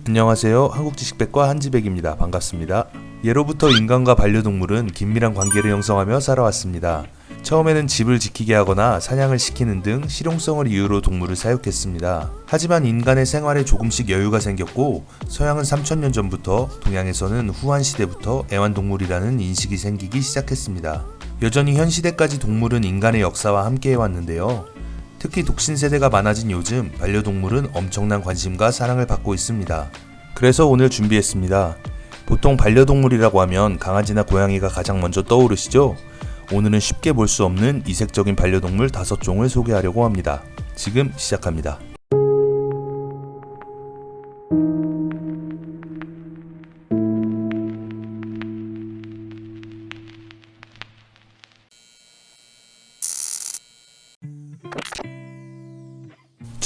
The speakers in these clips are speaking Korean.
안녕하세요. 한국지식백과 한지백입니다. 반갑습니다. 예로부터 인간과 반려동물은 긴밀한 관계를 형성하며 살아왔습니다. 처음에는 집을 지키게 하거나 사냥을 시키는 등 실용성을 이유로 동물을 사육했습니다. 하지만 인간의 생활에 조금씩 여유가 생겼고 서양은 3000년 전부터, 동양에서는 후한 시대부터 애완동물이라는 인식이 생기기 시작했습니다. 여전히 현 시대까지 동물은 인간의 역사와 함께 해왔는데요. 특히 독신 세대가 많아진 요즘 반려동물은 엄청난 관심과 사랑을 받고 있습니다. 그래서 오늘 준비했습니다. 보통 반려동물이라고 하면 강아지나 고양이가 가장 먼저 떠오르시죠? 오늘은 쉽게 볼 수 없는 이색적인 반려동물 5종을 소개하려고 합니다. 지금 시작합니다.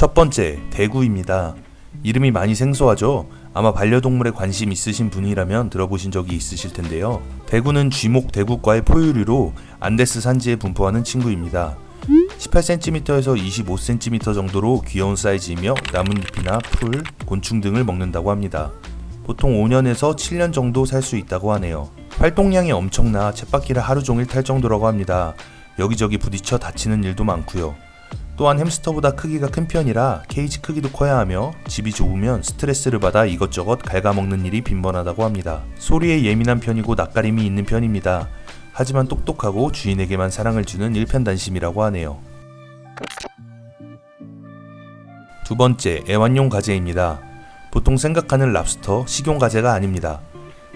첫 번째, 대구입니다. 이름이 많이 생소하죠? 아마 반려동물에 관심 있으신 분이라면 들어보신 적이 있으실 텐데요. 대구는 쥐목 대구과의 포유류로 안데스 산지에 분포하는 친구입니다. 18cm에서 25cm 정도로 귀여운 사이즈이며 나뭇잎이나 풀, 곤충 등을 먹는다고 합니다. 보통 5년에서 7년 정도 살 수 있다고 하네요. 활동량이 엄청나 쳇바퀴를 하루 종일 탈 정도라고 합니다. 여기저기 부딪혀 다치는 일도 많고요. 또한 햄스터보다 크기가 큰 편이라 케이지 크기도 커야 하며 집이 좁으면 스트레스를 받아 이것저것 갉아먹는 일이 빈번하다고 합니다. 소리에 예민한 편이고 낯가림이 있는 편입니다. 하지만 똑똑하고 주인에게만 사랑을 주는 일편단심이라고 하네요. 두 번째, 애완용 가재입니다. 보통 생각하는 랍스터, 식용 가재가 아닙니다.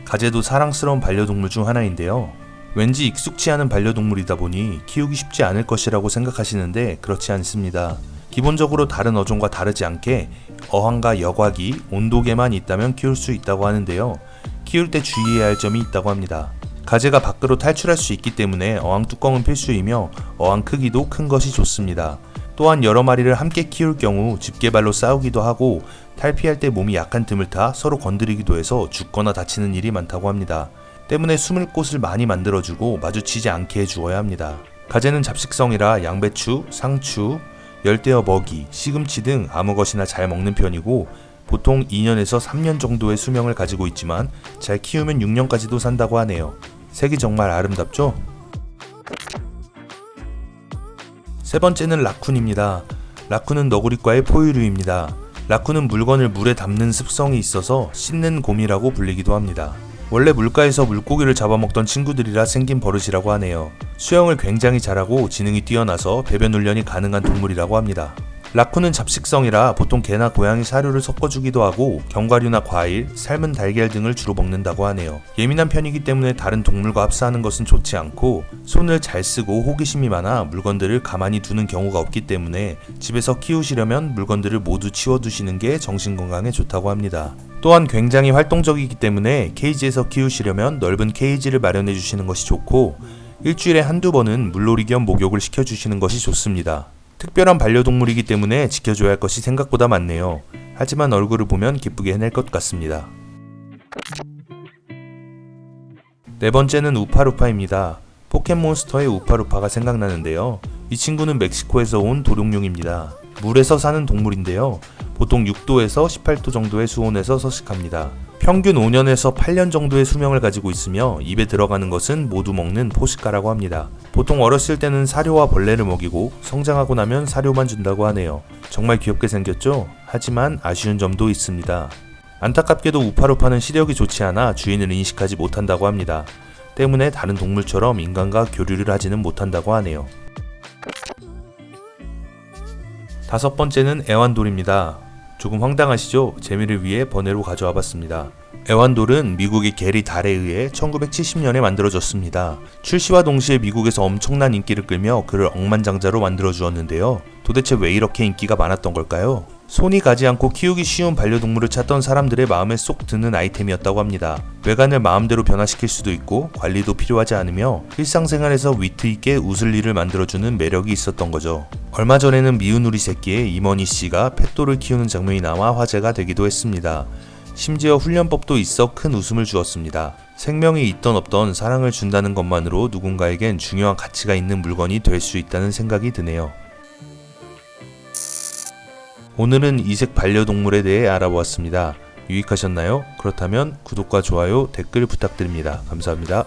가재도 사랑스러운 반려동물 중 하나인데요. 왠지 익숙치 않은 반려동물이다 보니 키우기 쉽지 않을 것이라고 생각하시는데 그렇지 않습니다. 기본적으로 다른 어종과 다르지 않게 어항과 여과기, 온도계만 있다면 키울 수 있다고 하는데요. 키울 때 주의해야 할 점이 있다고 합니다. 가재가 밖으로 탈출할 수 있기 때문에 어항 뚜껑은 필수이며 어항 크기도 큰 것이 좋습니다. 또한 여러 마리를 함께 키울 경우 집게발로 싸우기도 하고 탈피할 때 몸이 약한 틈을 타 서로 건드리기도 해서 죽거나 다치는 일이 많다고 합니다. 때문에 숨을 곳을 많이 만들어주고 마주치지 않게 해주어야 합니다. 가재는 잡식성이라 양배추, 상추, 열대어 먹이, 시금치 등 아무 것이나 잘 먹는 편이고 보통 2년에서 3년 정도의 수명을 가지고 있지만 잘 키우면 6년까지도 산다고 하네요. 색이 정말 아름답죠? 세 번째는 라쿤입니다. 라쿤은 너구리과의 포유류입니다. 라쿤은 물건을 물에 담는 습성이 있어서 씻는 곰이라고 불리기도 합니다. 원래 물가에서 물고기를 잡아먹던 친구들이라 생긴 버릇이라고 하네요. 수영을 굉장히 잘하고 지능이 뛰어나서 배변 훈련이 가능한 동물이라고 합니다. 라쿤은 잡식성이라 보통 개나 고양이 사료를 섞어주기도 하고 견과류나 과일, 삶은 달걀 등을 주로 먹는다고 하네요. 예민한 편이기 때문에 다른 동물과 합사하는 것은 좋지 않고 손을 잘 쓰고 호기심이 많아 물건들을 가만히 두는 경우가 없기 때문에 집에서 키우시려면 물건들을 모두 치워두시는 게 정신건강에 좋다고 합니다. 또한 굉장히 활동적이기 때문에 케이지에서 키우시려면 넓은 케이지를 마련해 주시는 것이 좋고 일주일에 한두 번은 물놀이 겸 목욕을 시켜주시는 것이 좋습니다. 특별한 반려동물이기 때문에 지켜줘야 할 것이 생각보다 많네요. 하지만 얼굴을 보면 기쁘게 해낼 것 같습니다. 네 번째는 우파루파입니다. 포켓몬스터의 우파루파가 생각나는데요. 이 친구는 멕시코에서 온 도룡뇽입니다. 물에서 사는 동물인데요. 보통 6도에서 18도 정도의 수온에서 서식합니다. 평균 5년에서 8년 정도의 수명을 가지고 있으며 입에 들어가는 것은 모두 먹는 포식가라고 합니다. 보통 어렸을 때는 사료와 벌레를 먹이고 성장하고 나면 사료만 준다고 하네요. 정말 귀엽게 생겼죠? 하지만 아쉬운 점도 있습니다. 안타깝게도 우파루파는 시력이 좋지 않아 주인을 인식하지 못한다고 합니다. 때문에 다른 동물처럼 인간과 교류를 하지는 못한다고 하네요. 다섯 번째는 애완돌입니다. 조금 황당하시죠? 재미를 위해 번외로 가져와 봤습니다. 애완돌은 미국의 게리 달에 의해 1970년에 만들어졌습니다. 출시와 동시에 미국에서 엄청난 인기를 끌며 그를 억만장자로 만들어 주었는데요. 도대체 왜 이렇게 인기가 많았던 걸까요? 손이 가지 않고 키우기 쉬운 반려동물을 찾던 사람들의 마음에 쏙 드는 아이템이었다고 합니다. 외관을 마음대로 변화시킬 수도 있고 관리도 필요하지 않으며 일상생활에서 위트 있게 웃을 일을 만들어주는 매력이 있었던 거죠. 얼마 전에는 미운 우리 새끼의 이머니 씨가 펫돌을 키우는 장면이 나와 화제가 되기도 했습니다. 심지어 훈련법도 있어 큰 웃음을 주었습니다. 생명이 있던 없던 사랑을 준다는 것만으로 누군가에겐 중요한 가치가 있는 물건이 될 수 있다는 생각이 드네요. 오늘은 이색 반려동물에 대해 알아보았습니다. 유익하셨나요? 그렇다면 구독과 좋아요, 댓글 부탁드립니다. 감사합니다.